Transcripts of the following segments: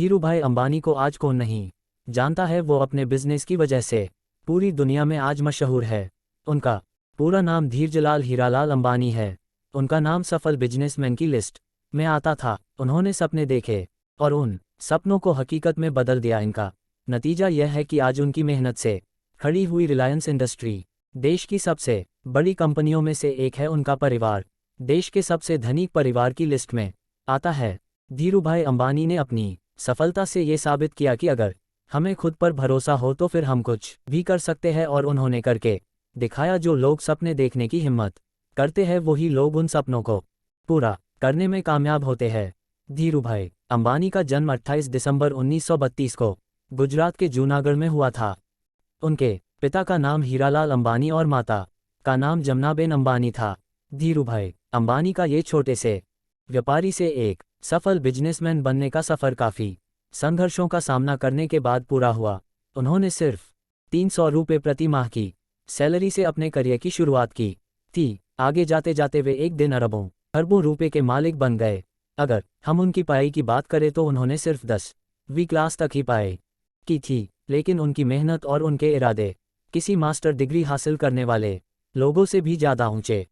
धीरूभाई अंबानी को आज कौन नहीं जानता है। वो अपने बिजनेस की वजह से पूरी दुनिया में आज मशहूर है। उनका पूरा नाम धीरजलाल हीरालाल अंबानी है। उनका नाम सफल बिजनेसमैन की लिस्ट में आता था। उन्होंने सपने देखे और उन सपनों को हकीकत में बदल दिया। इनका नतीजा यह है कि आज उनकी मेहनत से खड़ी हुई रिलायंस इंडस्ट्री देश की सबसे बड़ी कंपनियों में से एक है। उनका परिवार देश के सबसे धनिक परिवार की लिस्ट में आता है। धीरूभाई अंबानी ने अपनी सफलता से ये साबित किया कि अगर हमें खुद पर भरोसा हो तो फिर हम कुछ भी कर सकते हैं, और उन्होंने करके दिखाया। जो लोग सपने देखने की हिम्मत करते हैं वही लोग उन सपनों को पूरा करने में कामयाब होते हैं। धीरूभाई अंबानी का जन्म 28 दिसंबर 1932 को गुजरात के जूनागढ़ में हुआ था। उनके पिता का नाम हीरालाल अंबानी और माता का नाम जमनाबेन अंबानी था। धीरूभाई अंबानी का ये छोटे से व्यापारी से एक सफल बिजनेसमैन बनने का सफ़र काफ़ी संघर्षों का सामना करने के बाद पूरा हुआ। उन्होंने सिर्फ 300 रुपये प्रति माह की सैलरी से अपने करियर की शुरुआत की थी। आगे जाते जाते वे एक दिन अरबों खरबों रुपए के मालिक बन गए। अगर हम उनकी पढ़ाई की बात करें तो उन्होंने सिर्फ 10वीं क्लास तक ही पढ़ाई की थी, लेकिन उनकी मेहनत और उनके इरादे किसी मास्टर डिग्री हासिल करने वाले लोगों से भी ज़्यादा ऊंचे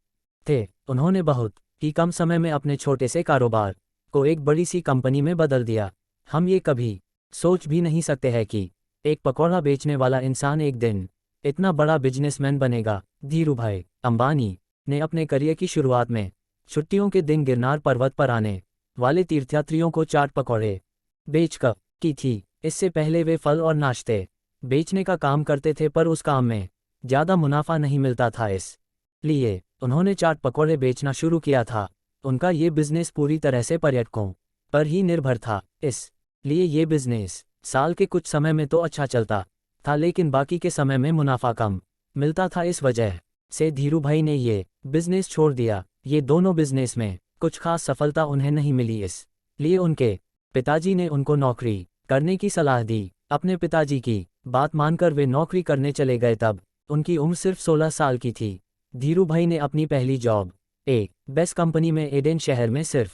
थे। उन्होंने बहुत ही कम समय में अपने छोटे से कारोबार को एक बड़ी सी कंपनी में बदल दिया। हम ये कभी सोच भी नहीं सकते हैं कि एक पकौड़ा बेचने वाला इंसान एक दिन इतना बड़ा बिजनेसमैन बनेगा। धीरूभाई अंबानी ने अपने करियर की शुरुआत में छुट्टियों के दिन गिरनार पर्वत पर आने वाले तीर्थयात्रियों को चाट पकौड़े बेचकर की थी। इससे पहले वे फल और नाश्ते बेचने का काम करते थे, पर उस काम में ज़्यादा मुनाफा नहीं मिलता था। इसलिए उन्होंने चाट पकौड़े बेचना शुरू किया था। उनका ये बिजनेस पूरी तरह से पर्यटकों पर ही निर्भर था। इसलिए ये बिजनेस साल के कुछ समय में तो अच्छा चलता था, लेकिन बाकी के समय में मुनाफा कम मिलता था। इस वजह से धीरूभाई ने ये बिजनेस छोड़ दिया। ये दोनों बिजनेस में कुछ खास सफलता उन्हें नहीं मिली। इसलिए उनके पिताजी ने उनको नौकरी करने की सलाह दी। अपने पिताजी की बात मानकर वे नौकरी करने चले गए। तब उनकी उम्र सिर्फ 16 साल की थी। धीरूभाई ने अपनी पहली जॉब एक बेस्ट कंपनी में एडेन शहर में सिर्फ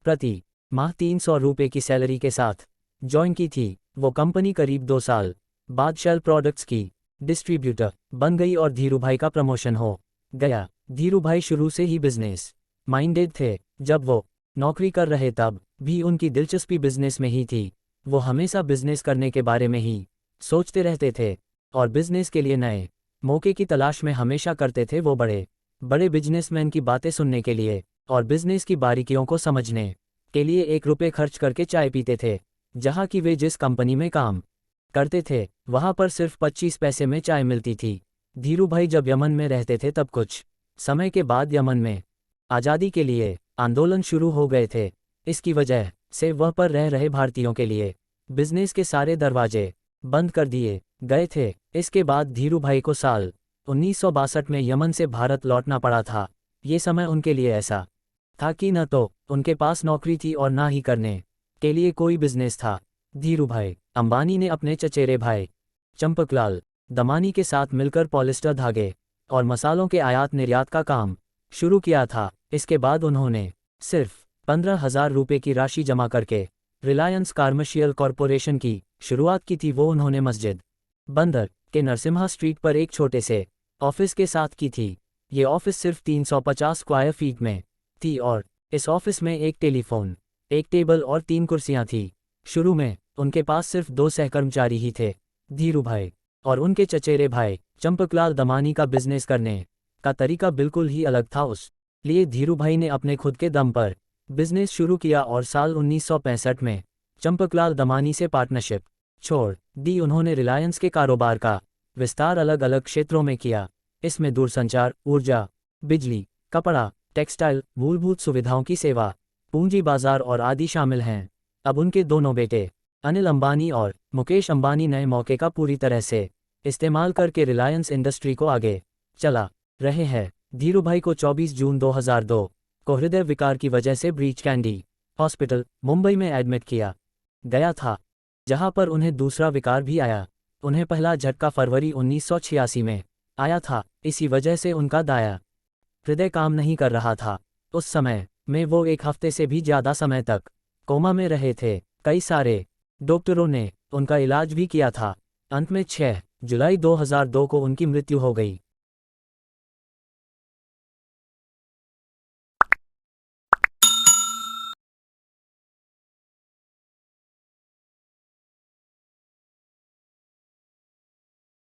प्रति माह 300 रुपये की सैलरी के साथ ज्वाइन की थी। वो कंपनी करीब 2 साल बाद शेल प्रोडक्ट्स की डिस्ट्रीब्यूटर बन गई और धीरूभाई का प्रमोशन हो गया। धीरूभाई शुरू से ही बिजनेस माइंडेड थे। जब वो नौकरी कर रहे तब भी उनकी दिलचस्पी बिजनेस में ही थी। वो हमेशा बिजनेस करने के बारे में ही सोचते रहते थे और बिजनेस के लिए नए मौके की तलाश में हमेशा करते थे। वो बड़े बड़े बिजनेसमैन की बातें सुनने के लिए और बिजनेस की बारीकियों को समझने के लिए 1 रुपये खर्च करके चाय पीते थे। जहाँ की वे जिस कंपनी में काम करते थे वहाँ पर सिर्फ 25 पैसे में चाय मिलती थी। धीरूभाई जब यमन में रहते थे तब कुछ समय के बाद यमन में आज़ादी के लिए आंदोलन शुरू हो गए थे। इसकी वजह से वह पर रह रहे भारतीयों के लिए बिजनेस के सारे दरवाजे बंद कर दिए गए थे। इसके बाद धीरूभाई को साल 1962 में यमन से भारत लौटना पड़ा था। ये समय उनके लिए ऐसा था कि न तो उनके पास नौकरी थी और ना ही करने के लिए कोई बिजनेस था। धीरूभाई अंबानी ने अपने चचेरे भाई चंपकलाल दमानी के साथ मिलकर पॉलिस्टर धागे और मसालों के आयात निर्यात का काम शुरू किया था। इसके बाद उन्होंने सिर्फ 15,000 रुपये की राशि जमा करके रिलायंस कमर्शियल कॉरपोरेशन की शुरुआत की थी। वो उन्होंने मस्जिद बंदर के नरसिम्हा स्ट्रीट पर एक छोटे से ऑफिस के साथ की थी। ये ऑफिस सिर्फ 350 स्क्वायर फीट में थी और इस ऑफिस में एक टेलीफोन, एक टेबल और 3 कुर्सियां थी। शुरू में उनके पास सिर्फ 2 सहकर्मचारी ही थे। धीरूभाई और उनके चचेरे भाई चंपकलाल दमानी का बिजनेस करने का तरीका बिल्कुल ही अलग था। उसलिए धीरूभाई ने अपने खुद के दम पर बिजनेस शुरू किया और साल 1965 में चंपकलाल दमानी से पार्टनरशिप छोड़ दी। उन्होंने रिलायंस के कारोबार का विस्तार अलग अलग क्षेत्रों में किया। इसमें दूरसंचार, ऊर्जा, बिजली, कपड़ा, टेक्सटाइल, मूलभूत सुविधाओं की सेवा, पूंजी बाजार और आदि शामिल हैं। अब उनके दोनों बेटे अनिल अंबानी और मुकेश अंबानी नए मौके का पूरी तरह से इस्तेमाल करके रिलायंस इंडस्ट्री को आगे चला रहे हैं। धीरूभाई को 24 जून 2002 को हृदय विकार की वजह से ब्रीच कैंडी हॉस्पिटल मुंबई में एडमिट किया गया था, जहां पर उन्हें दूसरा विकार भी आया। उन्हें पहला झटका फरवरी 1986 में आया था। इसी वजह से उनका दायां हृदय काम नहीं कर रहा था। उस समय में वो 1 हफ्ते से भी ज़्यादा समय तक कोमा में रहे थे। कई सारे डॉक्टरों ने उनका इलाज भी किया था। अंत में 6 जुलाई 2002 को उनकी मृत्यु हो गई।